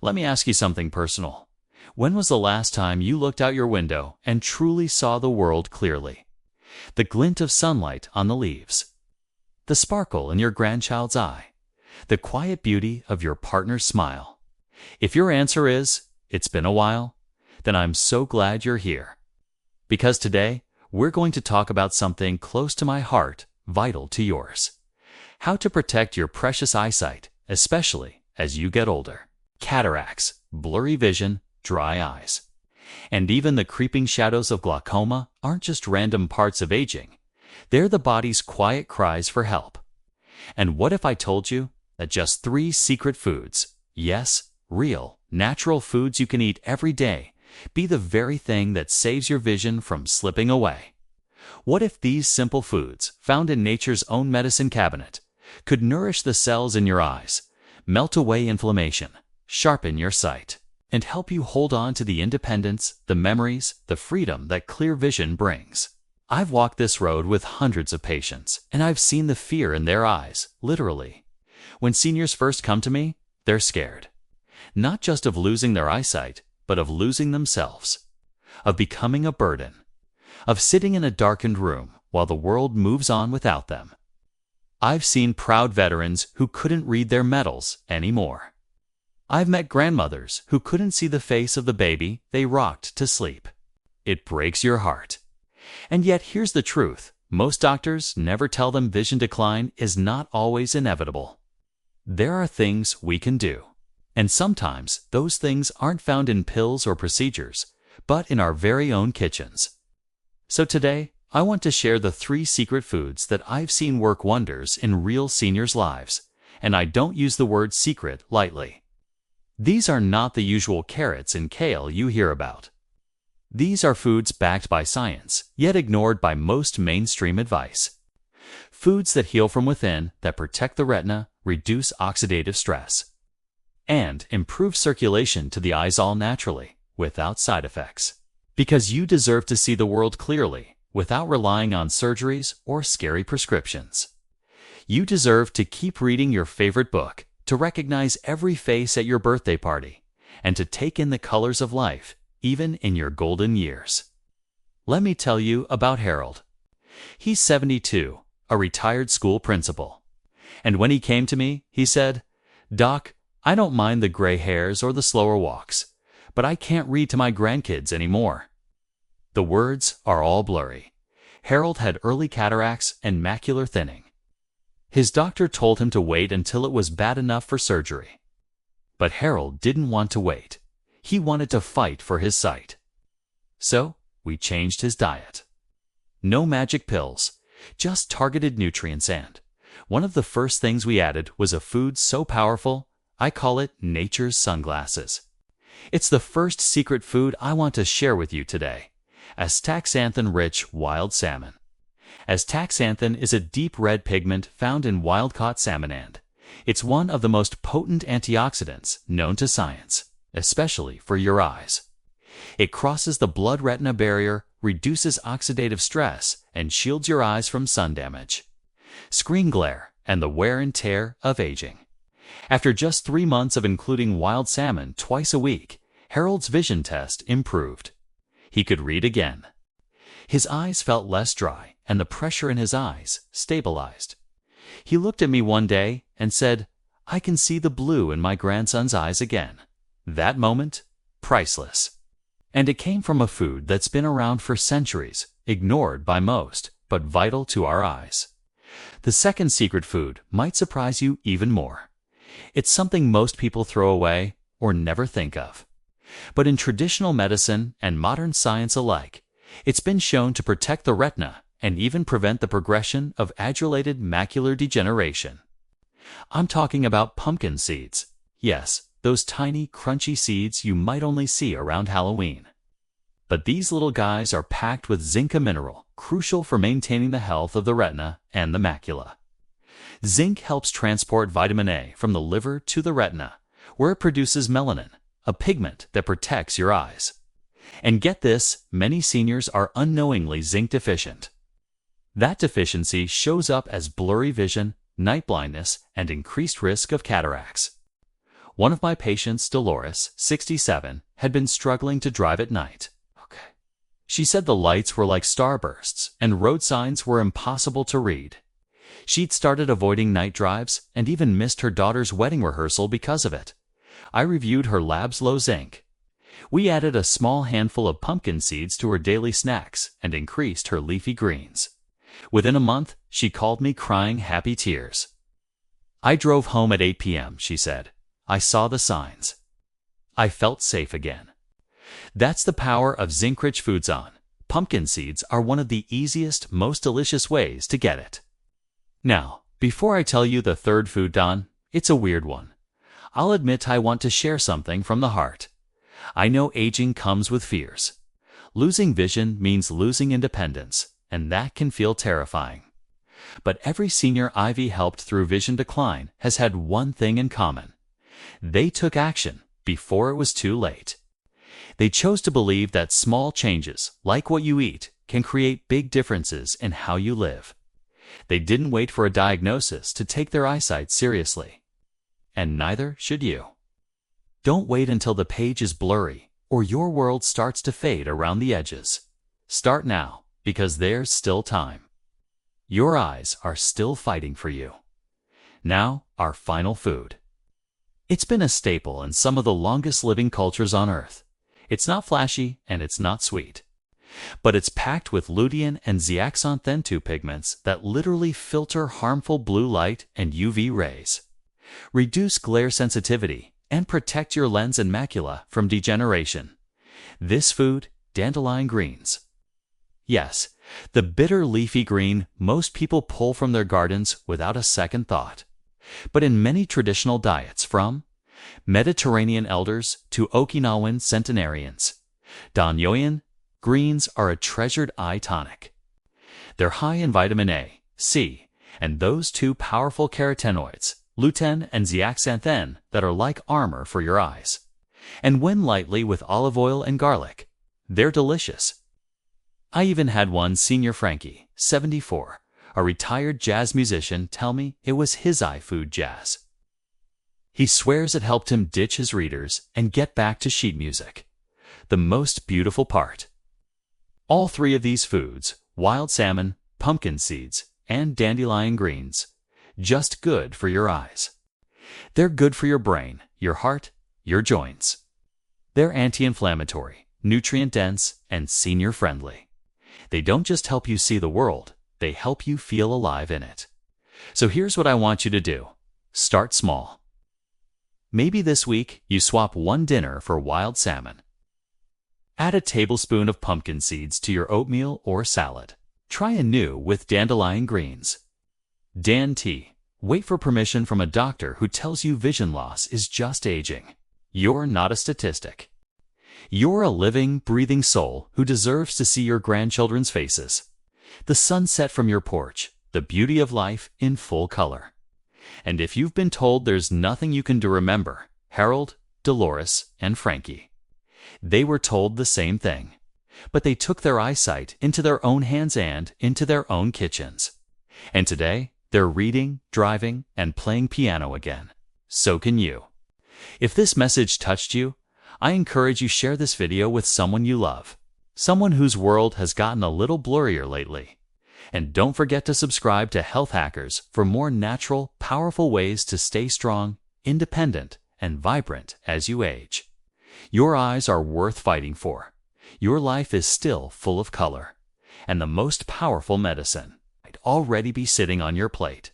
Let me ask you something personal. When was the last time you looked out your window and truly saw the world clearly? The glint of sunlight on the leaves, the sparkle in your grandchild's eye, the quiet beauty of your partner's smile. If your answer is, it's been a while, then I'm so glad you're here. Because today, we're going to talk about something close to my heart, vital to yours. How to protect your precious eyesight, especially as you get older. Cataracts, blurry vision, dry eyes. And even the creeping shadows of glaucoma aren't just random parts of aging. They're the body's quiet cries for help. And what if I told you that just 3 secret foods, yes, real, natural foods you can eat every day, be the very thing that saves your vision from slipping away? What if these simple foods, found in nature's own medicine cabinet, could nourish the cells in your eyes, melt away inflammation, sharpen your sight, and help you hold on to the independence, the memories, the freedom that clear vision brings? I've walked this road with hundreds of patients, and I've seen the fear in their eyes, literally. When seniors first come to me, they're scared. Not just of losing their eyesight, but of losing themselves, of becoming a burden, of sitting in a darkened room while the world moves on without them. I've seen proud veterans who couldn't read their medals anymore. I've met grandmothers who couldn't see the face of the baby they rocked to sleep. It breaks your heart. And yet here's the truth. Most doctors never tell them vision decline is not always inevitable. There are things we can do. And sometimes those things aren't found in pills or procedures, but in our very own kitchens. So today, I want to share the 3 secret foods that I've seen work wonders in real seniors' lives, and I don't use the word secret lightly. These are not the usual carrots and kale you hear about. These are foods backed by science, yet ignored by most mainstream advice. Foods that heal from within, that protect the retina, reduce oxidative stress, and improve circulation to the eyes all naturally, without side effects. Because you deserve to see the world clearly, without relying on surgeries or scary prescriptions. You deserve to keep reading your favorite book, to recognize every face at your birthday party, and to take in the colors of life, even in your golden years. Let me tell you about Harold. He's 72, a retired school principal. And when he came to me, he said, "Doc, I don't mind the gray hairs or the slower walks, but I can't read to my grandkids anymore." The words are all blurry. Harold had early cataracts and macular thinning. His doctor told him to wait until it was bad enough for surgery. But Harold didn't want to wait. He wanted to fight for his sight. So, we changed his diet. No magic pills, just targeted nutrients, and one of the first things we added was a food so powerful, I call it nature's sunglasses. It's the first secret food I want to share with you today. Zeaxanthin-rich wild salmon. Zeaxanthin is a deep red pigment found in wild-caught salmon, and it's one of the most potent antioxidants known to science, especially for your eyes. It crosses the blood-retina barrier, reduces oxidative stress, and shields your eyes from sun damage, screen glare, and the wear and tear of aging. After just 3 months of including wild salmon twice a week, Harold's vision test improved. He could read again. His eyes felt less dry, and the pressure in his eyes stabilized. He looked at me one day and said, "I can see the blue in my grandson's eyes again." That moment, priceless. And it came from a food that's been around for centuries, ignored by most, but vital to our eyes. The second secret food might surprise you even more. It's something most people throw away or never think of. But in traditional medicine and modern science alike, it's been shown to protect the retina and even prevent the progression of age-related macular degeneration. I'm talking about pumpkin seeds. Yes, those tiny, crunchy seeds you might only see around Halloween. But these little guys are packed with zinc, a mineral crucial for maintaining the health of the retina and the macula. Zinc helps transport vitamin A from the liver to the retina, where it produces melanin, a pigment that protects your eyes. And get this, many seniors are unknowingly zinc deficient. That deficiency shows up as blurry vision, night blindness, and increased risk of cataracts. One of my patients, Dolores, 67, had been struggling to drive at night. She said the lights were like starbursts and road signs were impossible to read. She'd started avoiding night drives and even missed her daughter's wedding rehearsal because of it. I reviewed her lab's low zinc. We added a small handful of pumpkin seeds to her daily snacks and increased her leafy greens. Within a month, she called me crying happy tears. I drove home at 8 p.m., she said. I saw the signs. I felt safe again. That's the power of zinc-rich foods on. Pumpkin seeds are one of the easiest, most delicious ways to get it. Now, before I tell you the third food, Don, it's a weird one. I'll admit I want to share something from the heart. I know aging comes with fears. Losing vision means losing independence, and that can feel terrifying. But every senior I've helped through vision decline has had one thing in common. They took action before it was too late. They chose to believe that small changes, like what you eat, can create big differences in how you live. They didn't wait for a diagnosis to take their eyesight seriously. And neither should you. Don't wait until the page is blurry or your world starts to fade around the edges. Start now, because there's still time. Your eyes are still fighting for you. Now, our final food. It's been a staple in some of the longest living cultures on Earth. It's not flashy and it's not sweet. But it's packed with lutein and zeaxanthin, two pigments that literally filter harmful blue light and UV rays, reduce glare sensitivity, and protect your lens and macula from degeneration. This food, dandelion greens. Yes, the bitter leafy green most people pull from their gardens without a second thought. But in many traditional diets, from Mediterranean elders to Okinawan centenarians, Dandelion greens are a treasured eye tonic. They're high in vitamin A, C, and those two powerful carotenoids, lutein and zeaxanthin, that are like armor for your eyes. And when lightly with olive oil and garlic, they're delicious. I even had one senior Frankie, 74, a retired jazz musician, tell me it was his eye food, jazz. He swears it helped him ditch his readers and get back to sheet music. The most beautiful part. All three of these foods, wild salmon, pumpkin seeds, and dandelion greens, just good for your eyes. They're good for your brain, your heart, your joints. They're anti-inflammatory, nutrient-dense, and senior-friendly. They don't just help you see the world, they help you feel alive in it. So here's what I want you to do. Start small. Maybe this week you swap one dinner for wild salmon. Add a tablespoon of pumpkin seeds to your oatmeal or salad. Try anew with dandelion greens. Dan T. Wait for permission from a doctor who tells you vision loss is just aging. You're not a statistic. You're a living, breathing soul who deserves to see your grandchildren's faces. The sunset from your porch, the beauty of life in full color. And if you've been told there's nothing you can do, remember Harold, Dolores, and Frankie. They were told the same thing, but they took their eyesight into their own hands and into their own kitchens. And today, they're reading, driving, and playing piano again. So can you. If this message touched you, I encourage you share this video with someone you love, someone whose world has gotten a little blurrier lately. And don't forget to subscribe to Health Hackers for more natural, powerful ways to stay strong, independent, and vibrant as you age. Your eyes are worth fighting for. Your life is still full of color. And the most powerful medicine might already be sitting on your plate.